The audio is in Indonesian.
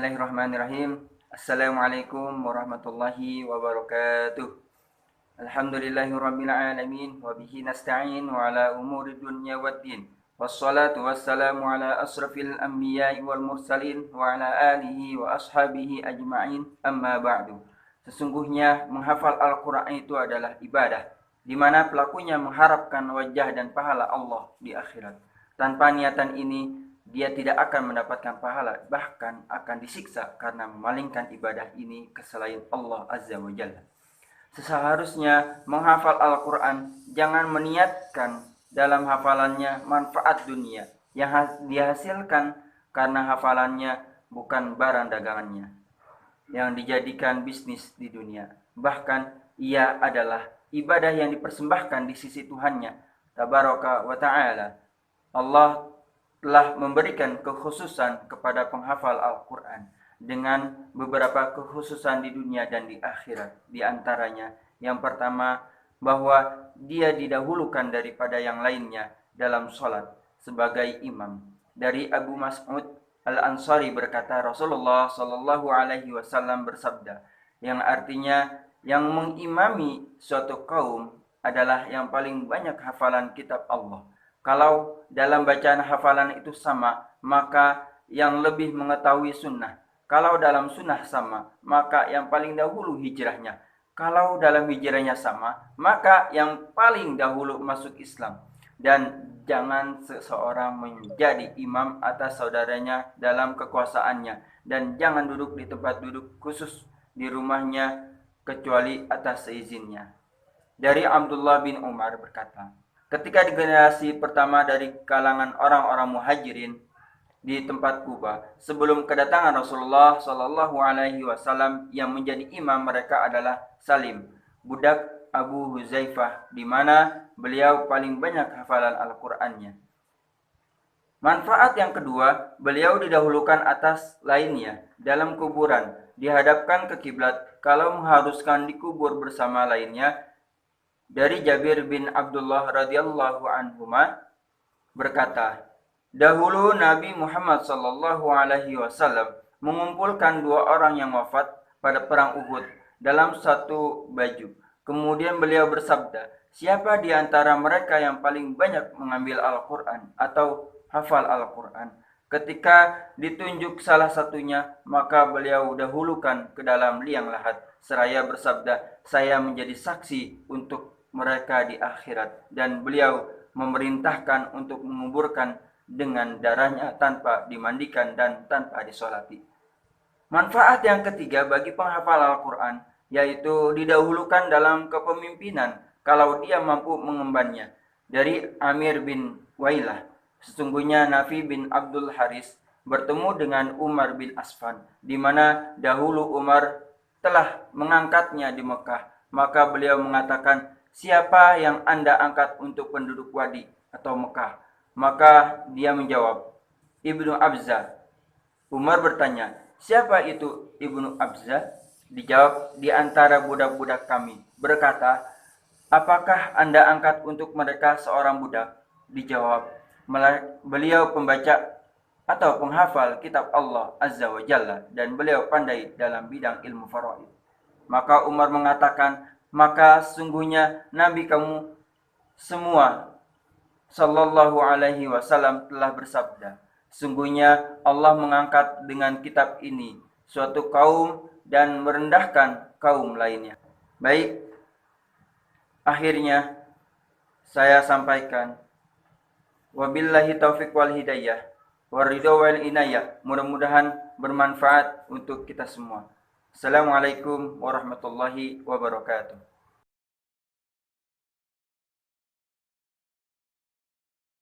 Bismillahirrahmanirrahim. Assalamualaikum warahmatullahi wabarakatuh. Alhamdulillahirabbil alamin wa bihi nasta'in wa ala umuri dunya waddin. Wassalatu wassalamu ala asrafil anbiya'i wal mursalin wa ala alihi wa ashabihi ajma'in. Amma ba'du. Sesungguhnya menghafal Al-Qur'an itu adalah ibadah, di mana pelakunya mengharapkan wajah dan pahala Allah di akhirat. Tanpa niatan ini dia tidak akan mendapatkan pahala, bahkan akan disiksa karena memalingkan ibadah ini ke selain Allah Azza wa Jalla. Seharusnya menghafal Al-Quran, jangan meniatkan dalam hafalannya manfaat dunia yang dihasilkan karena hafalannya bukan barang dagangannya yang dijadikan bisnis di dunia. Bahkan ia adalah ibadah yang dipersembahkan di sisi Tuhannya Tabaraka wa Ta'ala. Allah telah memberikan kekhususan kepada penghafal Al-Quran dengan beberapa kekhususan di dunia dan di akhirat. Di antaranya, yang pertama, bahwa dia didahulukan daripada yang lainnya dalam sholat sebagai imam. Dari Abu Mas'ud Al-Ansari berkata, Rasulullah Shallallahu Alaihi Wasallam bersabda, yang artinya yang mengimami suatu kaum adalah yang paling banyak hafalan kitab Allah. Kalau dalam bacaan hafalan itu sama, maka yang lebih mengetahui sunnah. Kalau dalam sunnah sama, maka yang paling dahulu hijrahnya. Kalau dalam hijrahnya sama, maka yang paling dahulu masuk Islam. Dan jangan seseorang menjadi imam atas saudaranya dalam kekuasaannya. Dan jangan duduk di tempat duduk khusus di rumahnya kecuali atas seizinnya. Dari Abdullah bin Umar berkata, ketika di generasi pertama dari kalangan orang-orang muhajirin di tempat Kuba, sebelum kedatangan Rasulullah Shallallahu Alaihi Wasallam, yang menjadi imam mereka adalah Salim, budak Abu Huzaifah, di mana beliau paling banyak hafalan Al-Qur'annya. Manfaat yang kedua, beliau didahulukan atas lainnya dalam kuburan, dihadapkan ke kiblat kalau mengharuskan dikubur bersama lainnya. Dari Jabir bin Abdullah radhiyallahu anhuma berkata, dahulu Nabi Muhammad sallallahu alaihi wasallam mengumpulkan dua orang yang wafat pada perang Uhud dalam satu baju. Kemudian beliau bersabda, siapa di antara mereka yang paling banyak mengambil Al-Quran atau hafal Al-Quran? Ketika ditunjuk salah satunya, maka beliau dahulukan ke dalam liang lahat seraya bersabda, saya menjadi saksi untuk mereka di akhirat, dan beliau memerintahkan untuk menguburkan dengan darahnya tanpa dimandikan dan tanpa disolati. Manfaat yang ketiga bagi penghafal Al-Quran, yaitu didahulukan dalam kepemimpinan kalau dia mampu mengembannya. Dari Amir bin Wailah, sesungguhnya Nafi bin Abdul Haris bertemu dengan Umar bin Affan, di mana dahulu Umar telah mengangkatnya di Mekah. Maka beliau mengatakan, siapa yang Anda angkat untuk penduduk Wadi atau Mekah? Maka dia menjawab, Ibnu Abza. Umar bertanya, siapa itu Ibnu Abza? Dijawab, di antara budak-budak kami. Berkata, apakah Anda angkat untuk mereka seorang budak? Dijawab, beliau pembaca atau penghafal kitab Allah Azza wa Jalla, dan beliau pandai dalam bidang ilmu faraid. Maka Umar mengatakan, maka sungguhnya Nabi kamu semua Sallallahu Alaihi Wasallam telah bersabda, sungguhnya Allah mengangkat dengan kitab ini suatu kaum dan merendahkan kaum lainnya. Baik, akhirnya saya sampaikan, wabillahi taufiq wal hidayah waridho wal inayah. Mudah-mudahan bermanfaat untuk kita semua. Assalamualaikum warahmatullahi wabarakatuh.